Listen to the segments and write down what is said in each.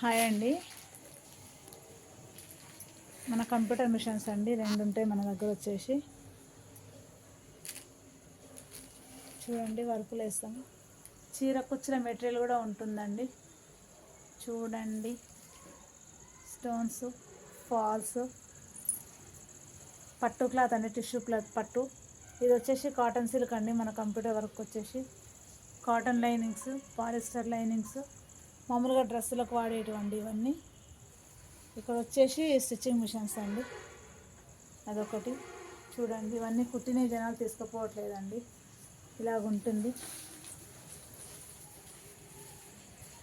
Hi అండి. మన computer machines అండి 2 ఉంటాయి మన దగ్గర వచ్చేసి. చూడండి వర్కులు వేస్తాము. చీర కుచ్చిన మెటీరియల్ కూడా ఉంటుందండి. చూడండి స్టోన్స్, ఫాల్స్, పట్టు క్లాత్ అండి, టిష్యూ క్లాత్ పట్టు. ఇది వచ్చేసి కాటన్ సిల్క్ అండి. మన కంప్యూటర్ వర్క్ వచ్చేసి కాటన్ లైనింగ్స్, పాలిస్టర్ లైనింగ్స్, మామూలుగా డ్రెస్సులకు వాడేటివండి ఇవన్నీ. ఇక్కడ వచ్చేసి స్టిచ్చింగ్ మిషన్స్ అండి. అదొకటి చూడండి. ఇవన్నీ కుట్టిన జనాలు తీసుకుపోవట్లేదండి. ఇలాగుంటుంది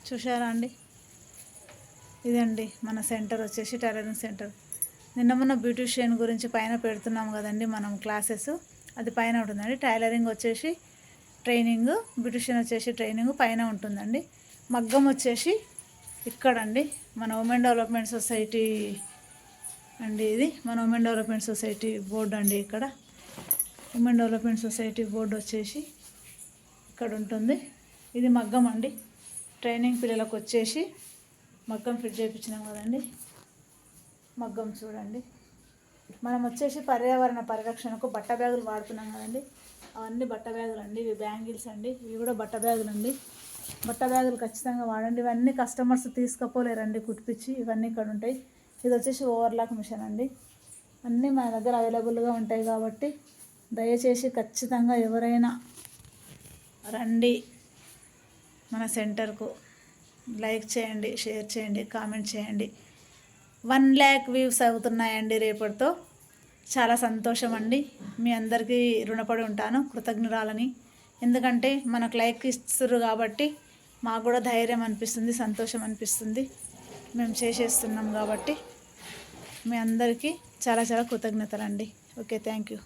చూసారా అండి. ఇదండి మన సెంటర్ వచ్చేసి టైలరింగ్ సెంటర్. నిన్న మొన్న బ్యూటిషియన్ గురించి పైన పెడుతున్నాం కదండి మనం క్లాసెస్, అది పైన ఉంటుందండి. టైలరింగ్ వచ్చేసి ట్రైనింగ్, బ్యూటిషియన్ వచ్చేసి ట్రైనింగ్ పైన ఉంటుందండి. మగ్గం వచ్చేసి ఇక్కడండి మన ఉమెన్ డెవలప్మెంట్ సొసైటీ అండి. ఇది మన ఉమెన్ డెవలప్మెంట్ సొసైటీ బోర్డు అండి. ఇక్కడ ఉమెన్ డెవలప్మెంట్ సొసైటీ బోర్డు వచ్చేసి ఇక్కడ ఉంటుంది. ఇది మగ్గం అండి. ట్రైనింగ్ పిల్లలకు వచ్చేసి మగ్గం ఫిట్ చేయించినాం కదండి. మగ్గం చూడండి. మనం వచ్చేసి పర్యావరణ పరిరక్షణకు బట్ట బ్యాగులు వాడుతున్నాం కదండి. అవన్నీ బట్ట బ్యాగులు అండి. ఇవి బ్యాంగిల్స్ అండి. ఇవి కూడా బట్ట బ్యాగులు అండి. బట్ట బ్యాగులు ఖచ్చితంగా వాడండి. ఇవన్నీ కస్టమర్స్ తీసుకుపోలేరండి కుట్టించి. ఇవన్నీ ఇక్కడ ఉంటాయి. ఇది వచ్చేసి ఓవర్లాక్ మిషన్ అండి. అన్నీ మన దగ్గర అవైలబుల్గా ఉంటాయి కాబట్టి దయచేసి ఖచ్చితంగా ఎవరైనా రండి మన సెంటర్కు. లైక్ చేయండి, షేర్ చేయండి, కామెంట్ చేయండి. 1 lakh వ్యూస్ అవుతున్నాయండి రేపటితో. చాలా సంతోషం అండి. మీ అందరికీ రుణపడి ఉంటాను, కృతజ్ఞురాలని. ఎందుకంటే మనకు లైక్ ఇస్తున్నారు కాబట్టి మాకు కూడా ధైర్యం అనిపిస్తుంది, సంతోషం అనిపిస్తుంది. మేము చేసేస్తున్నాం కాబట్టి మీ అందరికీ చాలా చాలా కృతజ్ఞతలు అండి. Okay, thank you.